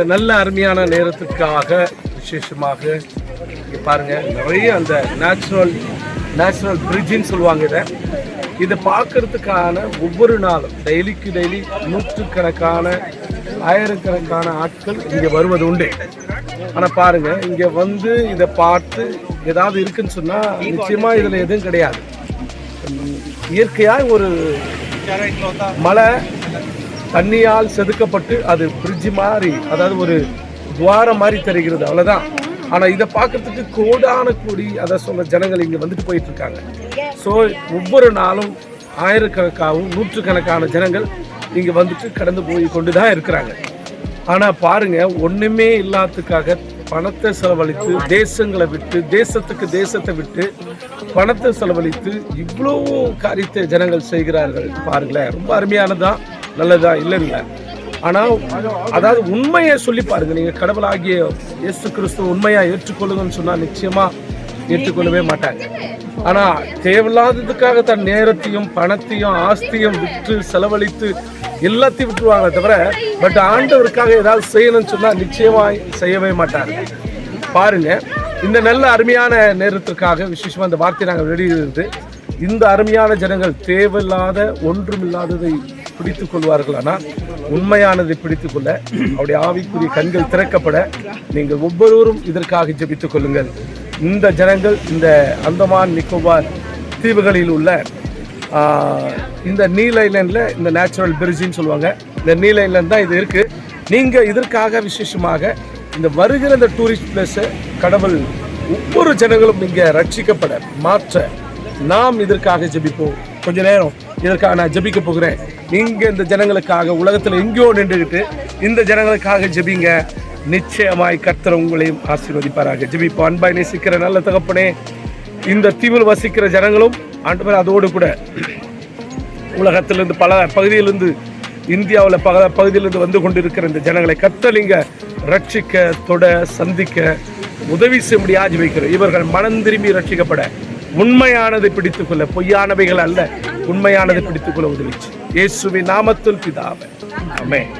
இந்த நல்ல அருமையான நேரத்துக்காக விசேஷமாக இங்கே பாருங்கள், நிறைய அந்த நேச்சுரல் பிரிட்ஜின்னு சொல்லுவாங்க. இதை பார்க்கறதுக்கான ஒவ்வொரு நாளும் டெய்லி நூற்றுக்கணக்கான ஆயிரக்கணக்கான ஆட்கள் இங்கே வருவது உண்டு. ஆனால் பாருங்கள், இங்கே வந்து இதை பார்த்து ஏதாவது இருக்குன்னு சொன்னால் நிச்சயமாக இதில் எதுவும் கிடையாது. இயற்கையாக ஒரு மலை தண்ணியால் செதுக்கப்பட்டு அது பிரிட்ஜ் மாதிரி, அதாவது ஒரு துவாரம் மாதிரி தெரிகிறது, அவ்வளோதான். ஆனால் இதை பார்க்கறதுக்கு கோடான கோடி அதை சொல்ல ஜனங்கள் இங்கே வந்துட்டு போயிட்டு இருக்காங்க. ஸோ ஒவ்வொரு நாளும் ஆயிரக்கணக்காகவும் நூற்றுக்கணக்கான ஜனங்கள் இங்கே வந்துட்டு கடந்து போய் கொண்டு தான் இருக்கிறாங்க. ஆனால் பாருங்கள், ஒன்றுமே இல்லாததுக்காக பணத்தை செலவழித்து, தேசங்களை விட்டு தேசத்தை விட்டு பணத்தை செலவழித்து இவ்வளோ காரியத்தை ஜனங்கள் செய்கிறார்கள். பாருங்களேன், ரொம்ப அருமையானதான், நல்லதா இல்லைல்ல. ஆனால் அதாவது உண்மையை சொல்லி பாருங்கள். நீங்கள் கடவுளாகிய இயேசு கிறிஸ்துவ உண்மையாக ஏற்றுக்கொள்ளுங்கன்னு சொன்னால் நிச்சயமாக ஏற்றுக்கொள்ளவே மாட்டாங்க. ஆனால் தேவையில்லாததுக்காக தன் நேரத்தையும் பணத்தையும் ஆஸ்தியும் விற்று செலவழித்து எல்லாத்தையும் விட்டுருவாங்க தவிர, பட் ஆண்டவருக்காக ஏதாவது செய்யணும்னு சொன்னால் நிச்சயமாக செய்யவே மாட்டாங்க. பாருங்கள், இந்த நல்ல அருமையான நேரத்திற்காக விசேஷமாக இந்த வார்த்தை நாங்கள் வெளியிடுறது. இந்த அருமையான ஜனங்கள் தேவையில்லாத ஒன்றுமில்லாததை பிடித்து கொள்வார்கள். ஆனால் உண்மையானதை பிடித்துக் கொள்ள அவருடைய ஆவிக்குரிய கண்கள் திறக்கப்பட நீங்கள் ஒவ்வொருவரும் இதற்காக ஜெபித்துக் கொள்ளுங்கள். இந்த ஜனங்கள் இந்த அந்தமான் நிக்கோபார் தீவுகளில் உள்ள இந்த நீல் ஐலண்டில் இந்த நேச்சுரல் பிரிட்ஜின்னு சொல்லுவாங்க, இந்த நீல் ஐலண்ட் தான் இது இருக்குது. நீங்கள் இதற்காக விசேஷமாக இந்த வருகிற இந்த டூரிஸ்ட் பிளேஸை கடவுள் ஒவ்வொரு ஜனங்களும் இங்கே ரட்சிக்கப்பட மாற்ற நாம் இதற்காக ஜெபிப்போம். கொஞ்ச நேரம் இதற்காக நான் ஜெபிக்க போகிறேன். நீங்கள் இந்த ஜனங்களுக்காக உலகத்தில் எங்கேயோ நின்றுக்கிட்டு இந்த ஜனங்களுக்காக ஜெபிங்க. நிச்சயமாய் கர்த்தர் உங்களையும் ஆசீர்வதிப்பாராக. ஜெபிப்போம். அன்பாய் நேசிக்கிற நல்ல தகப்பனே, இந்த தீவில் வசிக்கிற ஜனங்களும் ஆண்டவர் அதோடு கூட உலகத்திலிருந்து பல பகுதியிலிருந்து, இந்தியாவில் பல பகுதியிலிருந்து வந்து கொண்டிருக்கிற இந்த ஜனங்களை கர்த்தர் இங்கே ரட்சிக்க, தொட, சந்திக்க உதவி செய்யும்படியாக ஜெபிக்கிறோம். இவர்கள் மனம் திரும்பி ரட்சிக்கப்பட உண்மையானதை பிடித்துக்கொள்ள, பொய்யானவைகள் அல்ல, உண்மையானதை பிடித்துக்கொள்ள உதவிச்சு. இயேசுவின் நாமத்தில் பிதாவே, ஆமென்.